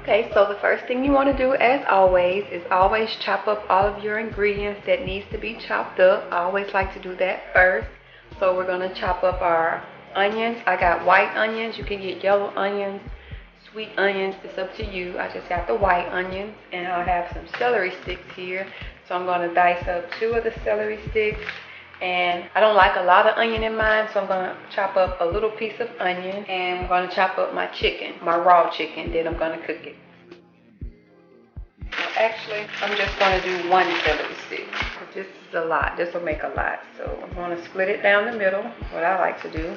Okay, so the first thing you want to do, as always, is always chop up all of your ingredients that needs to be chopped up. I always like to do that first. So we're going to chop up our onions. I got white onions. You can get yellow onions, sweet onions. It's up to you. I just got the white onions, and I have some celery sticks here. So I'm going to dice up 2 of the celery sticks. And I don't like a lot of onion in mine, so I'm going to chop up a little piece of onion. And I'm going to chop up my chicken, my raw chicken. Then I'm going to cook it. Well, actually, I'm just going to do 1 celery stick. This is a lot. This will make a lot. So I'm going to split it down the middle, what I like to do.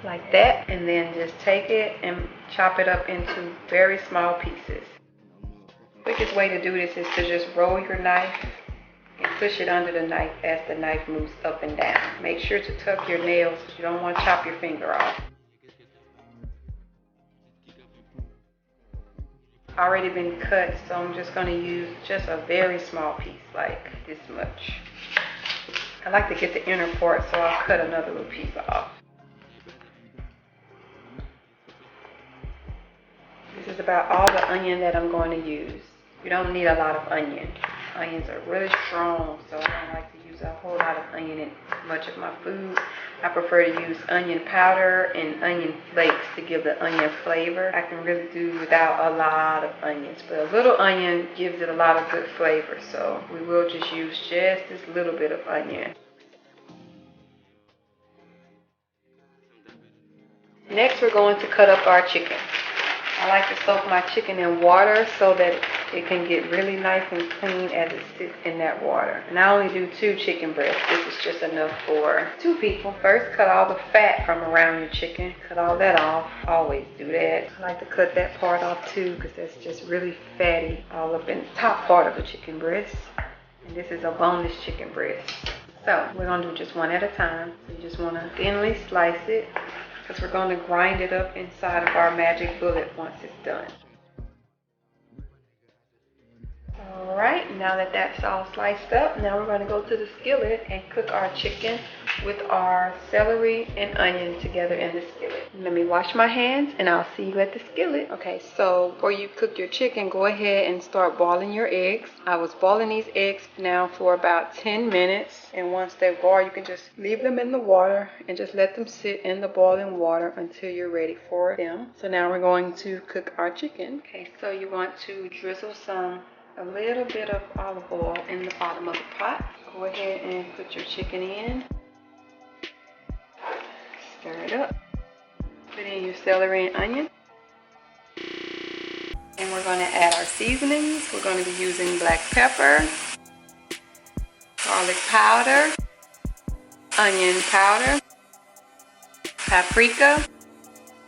Like that. And then just take it and chop it up into very small pieces. The quickest way to do this is to just roll your knife and push it under the knife as the knife moves up and down. Make sure to tuck your nails. You don't want to chop your finger off. Already been cut, so I'm just going to use just a very small piece, like this much. I like to get the inner part, so I'll cut another little piece off. This is about all the onion that I'm going to use. You don't need a lot of onion. Onions are really strong, so I don't like to use a whole lot of onion in much of my food. I prefer to use onion powder and onion flakes to give the onion flavor. I can really do without a lot of onions, but a little onion gives it a lot of good flavor, so we will just use just this little bit of onion. Next, we're going to cut up our chicken. I like to soak my chicken in water so that it can get really nice and clean as it sits in that water. And I only do 2 chicken breasts. This is just enough for 2 people. First, cut all the fat from around your chicken. Cut all that off. Always do that. I like to cut that part off too because that's just really fatty all up in the top part of the chicken breast. And this is a boneless chicken breast. So we're going to do just one at a time. So you just want to thinly slice it, because we're going to grind it up inside of our magic bullet once it's done. Alright, now that that's all sliced up, now we're going to go to the skillet and cook our chicken with our celery and onion together in the skillet. Let me wash my hands and I'll see you at the skillet. Okay, so before you cook your chicken, go ahead and start boiling your eggs. I was boiling these eggs now for about 10 minutes. And once they boil, you can just leave them in the water and just let them sit in the boiling water until you're ready for them. So now we're going to cook our chicken. Okay, so you want to drizzle a little bit of olive oil in the bottom of the pot. Go ahead and put your chicken in. Stir it up. Put in your celery and onion. And we're going to add our seasonings. We're going to be using black pepper, garlic powder, onion powder, paprika,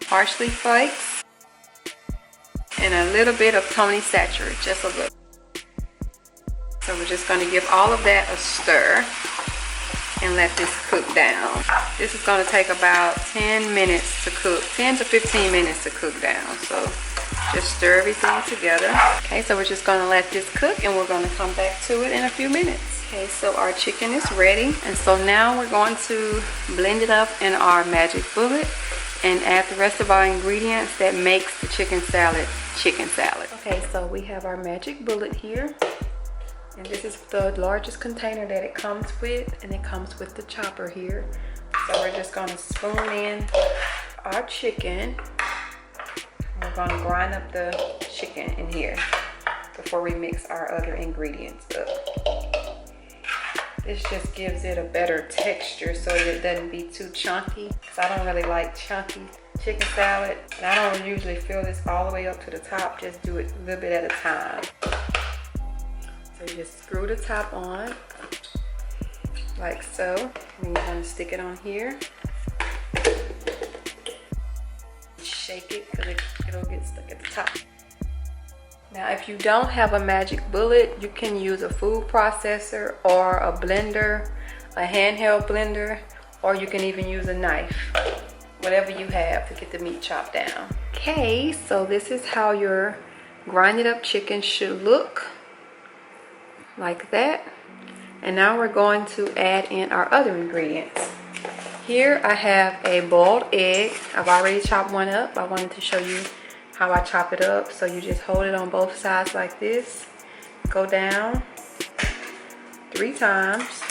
parsley flakes, and a little bit of Tony Chaceres, just a little. So we're just going to give all of that a stir and let this cook down. This is going to take about 10 minutes to cook, 10 to 15 minutes to cook down. So just stir everything together. Okay, so we're just going to let this cook and we're going to come back to it in a few minutes. Okay, so our chicken is ready. And so now we're going to blend it up in our magic bullet and add the rest of our ingredients that makes the chicken salad. Okay, so we have our magic bullet here. And this is the largest container that it comes with, and it comes with the chopper here. So we're just going to spoon in our chicken. We're going to grind up the chicken in here before we mix our other ingredients up. This just gives it a better texture so it doesn't be too chunky, because I don't really like chunky chicken salad. And I don't usually fill this all the way up to the top, just do it a little bit at a time. So you just screw the top on, like so. And you're going to stick it on here. Shake it because it'll get stuck at the top. Now if you don't have a magic bullet, you can use a food processor or a blender, a handheld blender, or you can even use a knife. Whatever you have to get the meat chopped down. Okay, so this is how your grinded up chicken should look. Like that. And now we're going to add in our other ingredients. Here I have a boiled egg. I've already chopped one up. I wanted to show you how I chop it up. So you just hold it on both sides like this. Go down 3 times,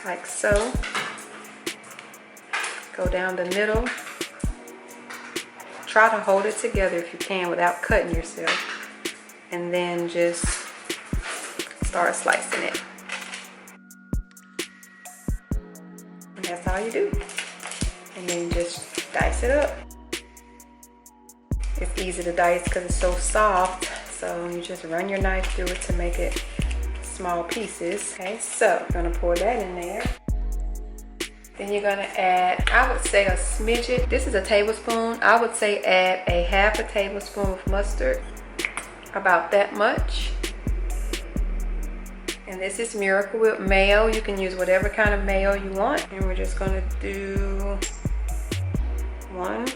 like so. Go down the middle. Try to hold it together if you can without cutting yourself. And then just start slicing it. And that's all you do. And then just dice it up. It's easy to dice because it's so soft. So you just run your knife through it to make it small pieces. Okay, so I'm gonna pour that in there. Then you're gonna add, I would say a smidget. This is a tablespoon. I would say add a half a tablespoon of mustard. About that much. And this is Miracle Whip mayo. You can use whatever kind of mayo you want. And we're just gonna do 1,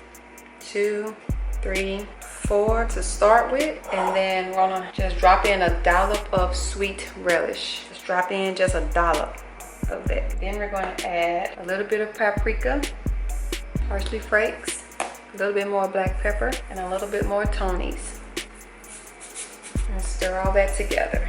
2, 3, 4 to start with. And then we're gonna just drop in a dollop of sweet relish. Just drop in just a dollop of that. Then we're going to add a little bit of paprika, parsley flakes, a little bit more black pepper, and a little bit more Tony's. And stir all that together.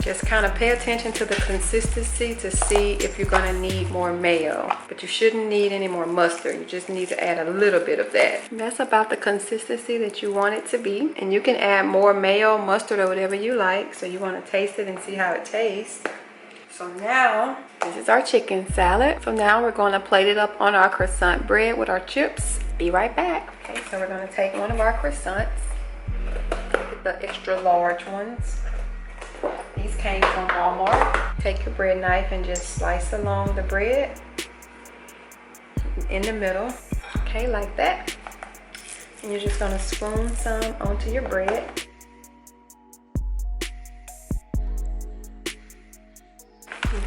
Just kind of pay attention to the consistency to see if you're going to need more mayo. But you shouldn't need any more mustard. You just need to add a little bit of that. And that's about the consistency that you want it to be. And you can add more mayo, mustard, or whatever you like. So you want to taste it and see how it tastes. So now, this is our chicken salad. So now we're going to plate it up on our croissant bread with our chips. Be right back. Okay, so we're going to take one of our croissants, the extra large ones. These came from Walmart. Take your bread knife and just slice along the bread in the middle. Okay, like that. And you're just gonna spoon some onto your bread.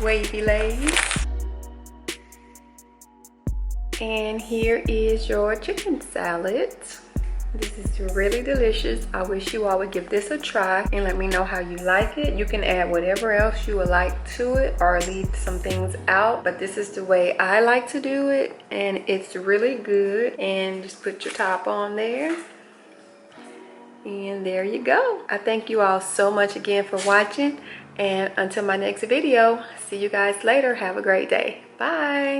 Wavy Lays. And here is your chicken salad. This is really delicious. I wish you all would give this a try and let me know how you like it. You can add whatever else you would like to it or leave some things out, but this is the way I like to do it, and it's really good. And just put your top on there. And there you go. I thank you all so much again for watching, and until my next video, see you guys later. Have a great day. Bye.